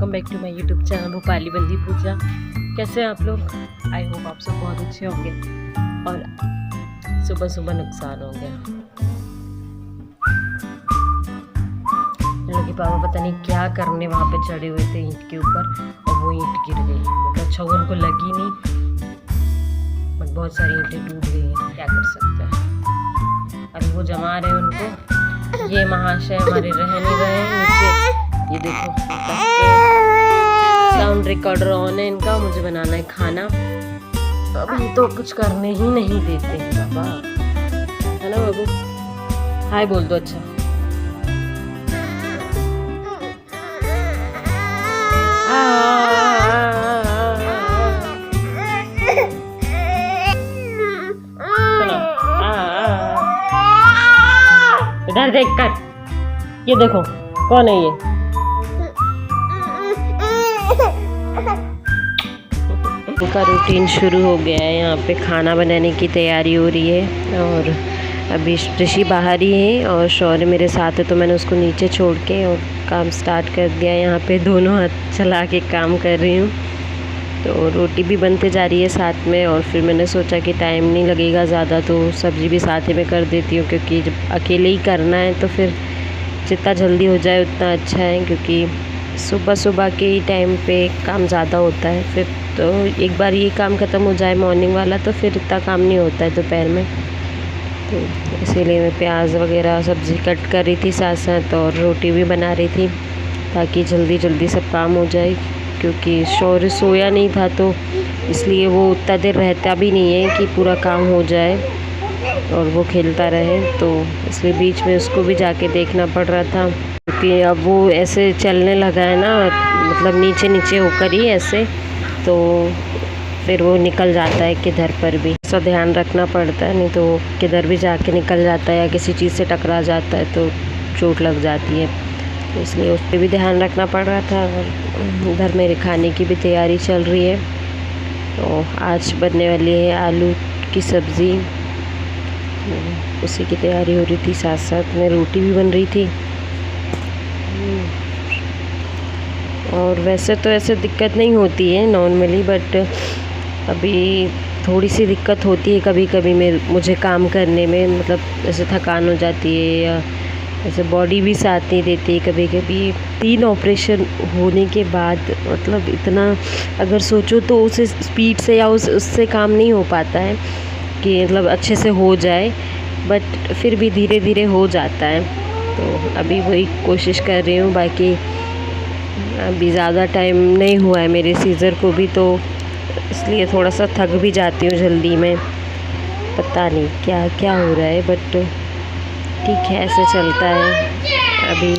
Welcome back to my YouTube channel Bhopali बंदी पूजा। कैसे हैं आप लोग? आई होप आप सब बहुत अच्छे होंगे। और सुबह सुबह नुकसान हो गया। लोग के पापा पता नहीं क्या करने वहाँ पे चढ़े हुए थे ईंट के ऊपर और वो ईंट गिर गई। मतलब अच्छा उनको लगी नहीं, बट बहुत सारी ईंटें टूट गई हैं। क्या कर सकते हैं, अभी वो जमा रहे हैं उनको। ये महाशय हमारे रह नहीं रहे नीचे। ये देखो साउंड रिकॉर्डर ऑन है इनका। मुझे बनाना है खाना। अभी तो कुछ करने ही नहीं देते हैं बाबा, है ना बाबू? हाय बोल दो। अच्छा इधर देख कर, ये देखो कौन है ये? उनका रूटीन शुरू हो गया है। यहाँ पे खाना बनाने की तैयारी हो रही है और अभी ऋषि बाहर ही है और शौर्य मेरे साथ है, तो मैंने उसको नीचे छोड़ के और काम स्टार्ट कर दिया। यहाँ पे दोनों हाथ चला के काम कर रही हूँ। तो रोटी भी बनते जा रही है साथ में, और फिर मैंने सोचा कि टाइम नहीं लगेगा ज़्यादा तो सब्ज़ी भी साथ ही में कर देती हूँ, क्योंकि जब अकेले ही करना है तो फिर जितना जल्दी हो जाए उतना अच्छा है। क्योंकि सुबह सुबह के ही टाइम पे काम ज़्यादा होता है, फिर तो एक बार ये काम ख़त्म हो जाए मॉर्निंग वाला तो फिर इतना काम नहीं होता है दोपहर में। तो इसीलिए मैं प्याज वगैरह सब्ज़ी कट कर रही थी साथ साथ, और रोटी भी बना रही थी ताकि जल्दी जल्दी सब काम हो जाए। क्योंकि शौर्य सोया नहीं था तो इसलिए वो उतना देर रहता भी नहीं है कि पूरा काम हो जाए और वो खेलता रहे। तो इसलिए बीच में उसको भी जाके देखना पड़ रहा था, क्योंकि अब वो ऐसे चलने लगा है ना, मतलब नीचे नीचे होकर ही ऐसे, तो फिर वो निकल जाता है किधर पर भी। ऐसा ध्यान रखना पड़ता है, नहीं तो किधर भी जाके निकल जाता है या किसी चीज़ से टकरा जाता है तो चोट लग जाती है। तो इसलिए उस पर भी ध्यान रखना पड़ रहा था। और उधर मेरे खाने की भी तैयारी चल रही है। तो आज बनने वाली है आलू की सब्ज़ी, उसी की तैयारी हो रही थी। साथ साथ में रोटी भी बन रही थी। और वैसे तो ऐसे दिक्कत नहीं होती है नॉर्मली, बट अभी थोड़ी सी दिक्कत होती है कभी कभी मुझे काम करने में। मतलब ऐसे थकान हो जाती है या ऐसे बॉडी भी साथ नहीं देती कभी कभी। 3 ऑपरेशन होने के बाद मतलब इतना अगर सोचो तो उस स्पीड से या उससे काम नहीं हो पाता है कि मतलब अच्छे से हो जाए, बट फिर भी धीरे धीरे हो जाता है। तो अभी वही कोशिश कर रही हूँ। बाकी अभी ज़्यादा टाइम नहीं हुआ है मेरे सीज़र को भी, तो इसलिए थोड़ा सा थक भी जाती हूँ जल्दी में। पता नहीं क्या क्या हो रहा है, बट ठीक है, ऐसे चलता है। अभी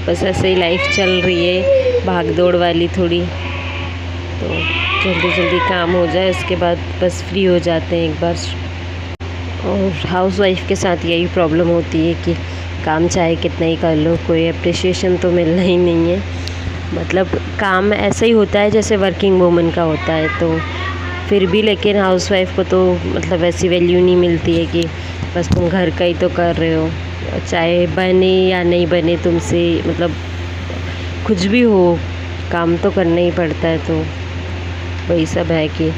बस ऐसे ही लाइफ चल रही है, भाग दौड़ वाली थोड़ी। तो जल्दी जल्दी काम हो जाए, उसके बाद बस फ्री हो जाते हैं एक बार। और हाउसवाइफ के साथ यही प्रॉब्लम होती है कि काम चाहे कितना ही कर लो, कोई अप्रिशिएशन तो मिलना ही नहीं है। मतलब काम ऐसा ही होता है जैसे वर्किंग वूमन का होता है, तो फिर भी लेकिन हाउसवाइफ को तो मतलब ऐसी वैल्यू नहीं मिलती है कि बस तुम घर का ही तो कर रहे हो, चाहे बने या नहीं बने तुमसे, मतलब कुछ भी हो काम तो करना ही पड़ता है। तो वही सब है कि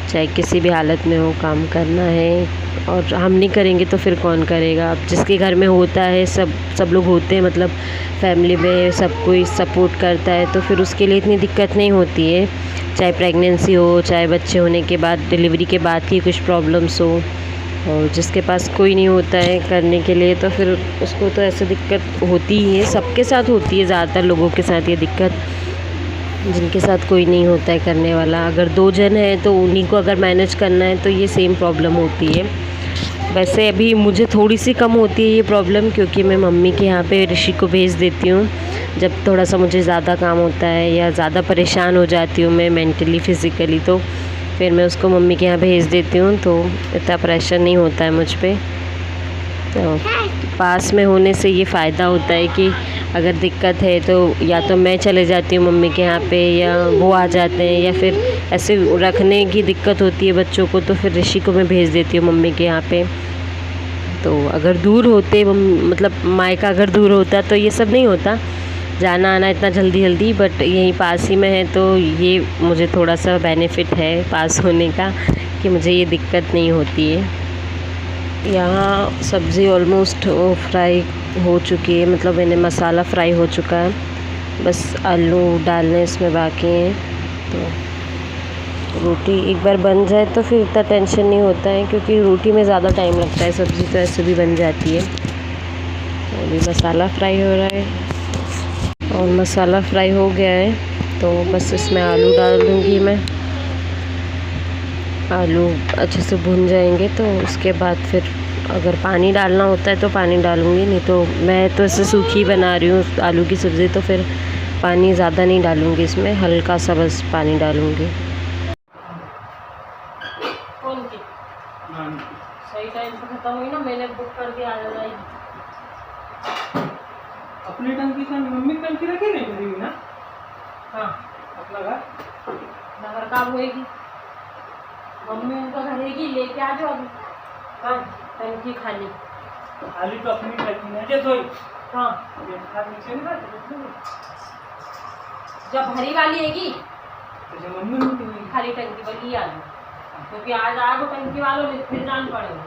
चाहे किसी भी हालत में हो काम करना है, और हम नहीं करेंगे तो फिर कौन करेगा? अब जिसके घर में होता है, सब लोग होते हैं, मतलब फैमिली में सब कोई सपोर्ट करता है, तो फिर उसके लिए इतनी दिक्कत नहीं होती है। चाहे प्रेगनेंसी हो, चाहे बच्चे होने के बाद, डिलीवरी के बाद की कुछ प्रॉब्लम्स हो, और जिसके पास कोई नहीं होता है करने के लिए तो फिर उसको तो ऐसे दिक्कत होती ही है। सबके साथ होती है, ज़्यादातर लोगों के साथ ये दिक्कत, जिनके साथ कोई नहीं होता है करने वाला। अगर 2 जन हैं तो उन्हीं को अगर मैनेज करना है तो ये सेम प्रॉब्लम होती है। वैसे अभी मुझे थोड़ी सी कम होती है ये प्रॉब्लम, क्योंकि मैं मम्मी के यहाँ पे ऋषि को भेज देती हूँ जब थोड़ा सा मुझे ज़्यादा काम होता है या ज़्यादा परेशान हो जाती हूँ मैं मेंटली फिज़िकली, तो फिर मैं उसको मम्मी के यहाँ भेज देती हूँ, तो इतना प्रेशर नहीं होता है मुझ पे। तो पास में होने से ये फ़ायदा होता है कि अगर दिक्कत है तो या तो मैं चले जाती हूँ मम्मी के यहाँ पे, या वो आ जाते हैं, या फिर ऐसे रखने की दिक्कत होती है बच्चों को तो फिर ऋषि को मैं भेज देती हूँ मम्मी के यहाँ पे। तो अगर दूर होते मतलब मायका अगर दूर होता तो ये सब नहीं होता, जाना आना इतना जल्दी जल्दी, बट यहीं पास ही में है तो ये मुझे थोड़ा सा बेनिफिट है पास होने का कि मुझे ये दिक्कत नहीं होती है। यहाँ सब्ज़ी ऑलमोस्ट फ्राई हो चुकी है, मतलब मैंने मसाला फ्राई हो चुका है, बस आलू डालने इसमें बाकी हैं। तो रोटी एक बार बन जाए तो फिर इतना टेंशन नहीं होता है, क्योंकि रोटी में ज़्यादा टाइम लगता है, सब्ज़ी तो ऐसे भी बन जाती है। तो अभी मसाला फ्राई हो रहा है और मसाला फ्राई हो गया है तो बस इसमें आलू डाल दूँगी मैं। आलू अच्छे से भुन जाएंगे तो उसके बाद फिर अगर पानी डालना होता है तो पानी डालूँगी, नहीं तो मैं तो ऐसे सूखी बना रही हूँ आलू की सब्ज़ी, तो फिर पानी ज़्यादा नहीं डालूँगी इसमें, हल्का सा बस पानी डालूँगी। सही टाइम से खत्म हुई ना, मैंने बुक कर दिया आ जाएगी। अपनी टंकी का मम्मी टंकी रखी नहीं मेरी ना। हाँ अपना घर नगर काम होएगी, मम्मी उनका घर रहेगी, लेके आ जाओ। हाँ टंकी खाली खाली तो अपनी टंकी नहीं जे सोई। हाँ नीचे नहीं जब भरी वाली हैगी तो जब मम्मी नहीं खाली टंकी वाली आ जाओ, क्योंकि आज आगो टंकी वालों ने फिर जान पड़ेगा।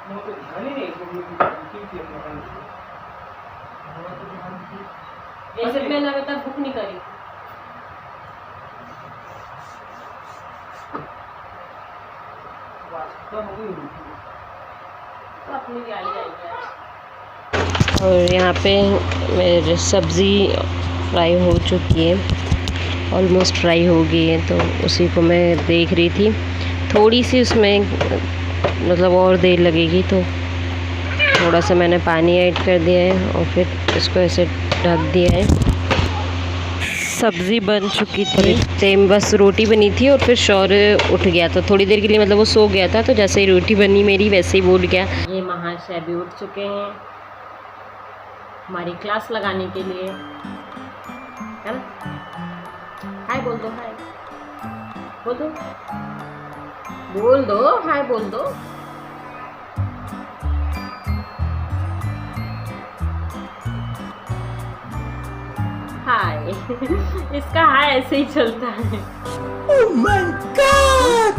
वो तो ध्यान ही नहीं जैसे मैंने अभी तक बुक नहीं करी। तो अपनी भी आई जाएगी। और यहाँ पे मेरी सब्ज़ी फ्राई हो चुकी है, ऑलमोस्ट फ्राई हो गई है, तो उसी को मैं देख रही थी। थोड़ी सी उसमें मतलब और देर लगेगी, तो थोड़ा सा मैंने पानी ऐड कर दिया है और फिर इसको ऐसे ढक दिया है। सब्ज़ी बन चुकी थी, सेम बस रोटी बनी थी और फिर शौर्य उठ गया, तो थोड़ी देर के लिए मतलब वो सो गया था, तो जैसे ही रोटी बनी मेरी वैसे ही वो उठ गया। ये महाशय भी उठ चुके हैं हमारी क्लास लगाने के लिए, है ना। हाय बोल दो, हाय बोल दो, बोल दो, हाय बोल दो। हाय इसका हाय ऐसे ही चलता है। Oh my God!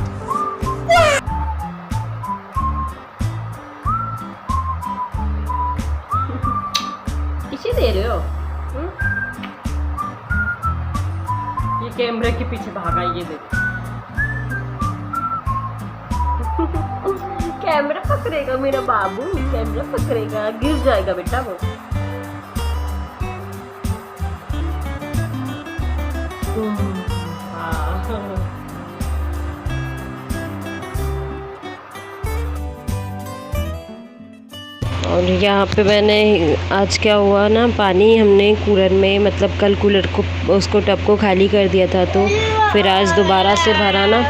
इसे दे रहे हो? ये कैमरे के पीछे भागा, ये देखो कैमरा पकड़ेगा मेरा बाबू, कैमरा पकड़ेगा, गिर जाएगा बेटा वो। और यहाँ पे मैंने आज क्या हुआ ना, पानी हमने कूलर में, मतलब कल कूलर को उसको टब को खाली कर दिया था, तो फिर आज दोबारा से भरा ना,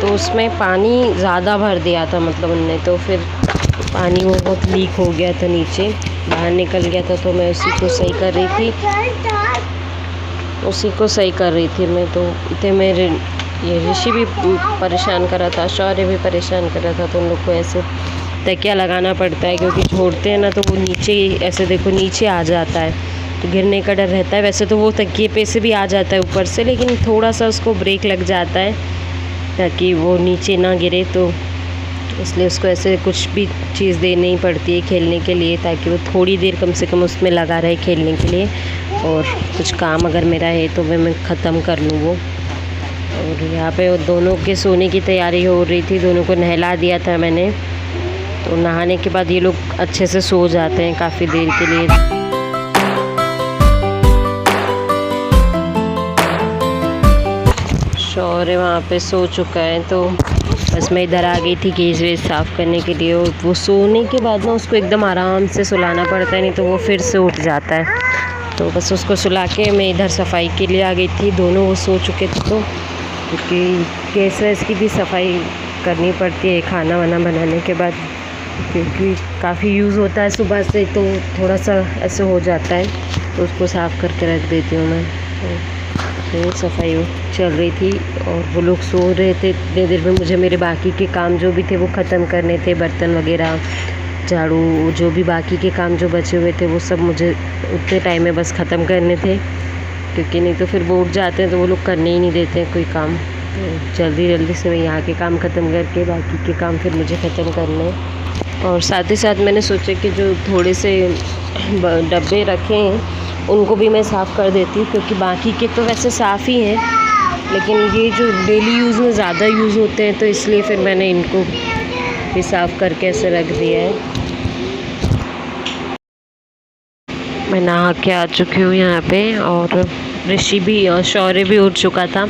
तो उसमें पानी ज़्यादा भर दिया था, मतलब उनने, तो फिर पानी वो बहुत लीक हो गया था, नीचे बाहर निकल गया था, तो मैं उसी को सही कर रही थी मैं। तो इतने मेरे ये ऋषि भी परेशान कर रहा था, शौर्य भी परेशान कर रहा था, तो उन लोग को ऐसे तकिया लगाना पड़ता है, क्योंकि छोड़ते हैं ना तो वो नीचे ऐसे देखो नीचे आ जाता है, तो गिरने का डर रहता है। वैसे तो वो तकिए पे से भी आ जाता है ऊपर से, लेकिन थोड़ा सा उसको ब्रेक लग जाता है ताकि वो नीचे ना गिरे, तो इसलिए उसको ऐसे कुछ भी चीज़ देनी ही पड़ती है खेलने के लिए, ताकि वो थोड़ी देर कम से कम उसमें लगा रहे खेलने के लिए, और कुछ काम अगर मेरा है तो मैं ख़त्म कर लूँ वो। और यहाँ पे वो दोनों के सोने की तैयारी हो रही थी, दोनों को नहला दिया था मैंने, तो नहाने के बाद ये लोग अच्छे से सो जाते हैं काफ़ी देर के लिए। शौर्य वहाँ पे सो चुका है, तो बस मैं इधर आ गई थी गैस वेस साफ़ करने के लिए। और वो सोने के बाद ना उसको एकदम आराम से सुलाना पड़ता है, नहीं तो वो फिर से उठ जाता है, तो बस उसको सुला के मैं इधर सफाई के लिए आ गई थी। दोनों वो सो चुके थे, तो क्योंकि गैस वैस की भी सफाई करनी पड़ती है खाना वाना बनाने के बाद, क्योंकि काफ़ी यूज़ होता है सुबह से, तो थोड़ा सा ऐसे हो जाता है, तो उसको साफ़ करके रख देती हूँ मैं। तो सफाई चल रही थी और वो लोग सो रहे थे। इतने देर में मुझे मेरे बाकी के काम जो भी थे वो ख़त्म करने थे, बर्तन वगैरह झाड़ू, जो भी बाकी के काम जो बचे हुए थे वो सब मुझे उतने टाइम में बस ख़त्म करने थे, क्योंकि नहीं तो फिर वो उठ जाते हैं तो वो लोग करने ही नहीं देते हैं कोई काम। तो जल्दी जल्दी से मैं यहाँ के काम ख़त्म करके बाकी के काम फिर मुझे ख़त्म करने हैं। और साथ ही साथ मैंने सोचा कि जो थोड़े से डब्बे रखे हैं उनको भी मैं साफ़ कर देती हूँ, क्योंकि बाकी के तो वैसे साफ़ ही हैं, लेकिन ये जो डेली यूज़ में ज़्यादा यूज़ होते हैं तो इसलिए फिर मैंने इनको भी साफ़ करके ऐसे रख दिया है। मैं नहा के आ चुकी हूँ यहाँ पे, और ऋषि भी और शौर्य भी उठ चुका था,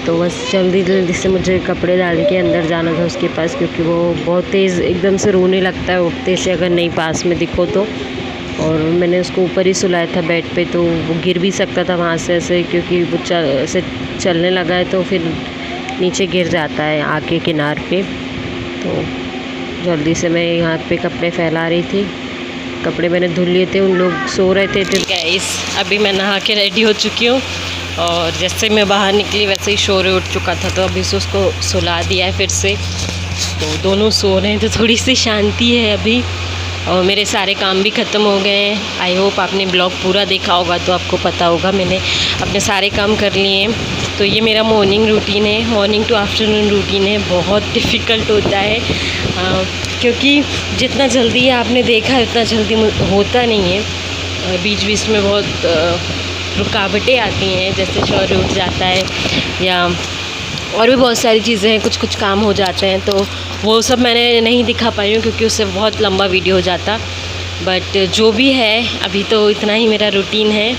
तो बस जल्दी जल्दी से मुझे कपड़े डाल के अंदर जाना था उसके पास, क्योंकि वो बहुत तेज़ एकदम से रोने लगता है उठते से अगर नहीं पास में दिखो तो। और मैंने उसको ऊपर ही सुलाया था बेड पे, तो वो गिर भी सकता था वहाँ से ऐसे, क्योंकि वो ऐसे चलने लगा है तो फिर नीचे गिर जाता है आके किनार पे। तो जल्दी से मैं यहाँ पे कपड़े फैला रही थी, कपड़े मैंने धुल लिए थे, उन लोग सो रहे थे। तो गाइस अभी मैं नहा के रेडी हो चुकी हूँ, और जैसे मैं बाहर निकली वैसे ही शौर्य उठ चुका था, तो अभी से उसको सुला दिया है फिर से। तो दोनों सो रहे हैं तो थोड़ी सी शांति है अभी, और मेरे सारे काम भी ख़त्म हो गए हैं। आई होप आपने ब्लॉग पूरा देखा होगा तो आपको पता होगा मैंने अपने सारे काम कर लिए हैं। तो ये मेरा मॉर्निंग रूटीन है, मॉर्निंग टू आफ्टरनून रूटीन है। बहुत डिफ़िकल्ट होता है, क्योंकि जितना जल्दी आपने देखा है उतना जल्दी होता नहीं है। बीच बीच में बहुत रुकावटें आती हैं, जैसे शौर्य उठ जाता है या और भी बहुत सारी चीज़ें हैं, कुछ कुछ काम हो जाते हैं, तो वो सब मैंने नहीं दिखा पाई हूँ क्योंकि उससे बहुत लंबा वीडियो हो जाता। बट जो भी है अभी तो इतना ही मेरा रूटीन है,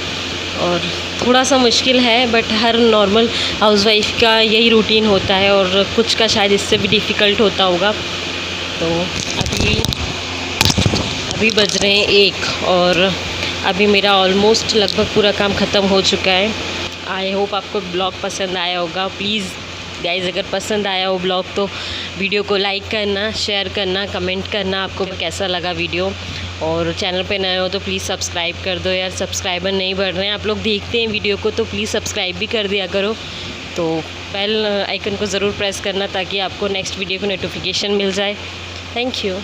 और थोड़ा सा मुश्किल है, बट हर नॉर्मल हाउसवाइफ का यही रूटीन होता है, और कुछ का शायद इससे भी डिफ़िकल्ट होता होगा। तो अभी बज रहे हैं 1, और अभी मेरा ऑलमोस्ट लगभग पूरा काम ख़त्म हो चुका है। आई होप आपको ब्लॉग पसंद आया होगा। प्लीज़ गाइज़ अगर पसंद आया हो ब्लॉग तो वीडियो को लाइक करना, शेयर करना, कमेंट करना आपको कैसा लगा वीडियो। और चैनल पे नए हो तो प्लीज़ सब्सक्राइब कर दो यार, सब्सक्राइबर नहीं बढ़ रहे हैं। आप लोग देखते हैं वीडियो को तो प्लीज़ सब्सक्राइब भी कर दिया करो। तो बेल आइकन को ज़रूर प्रेस करना ताकि आपको नेक्स्ट वीडियो को नोटिफिकेशन मिल जाए। Thank you.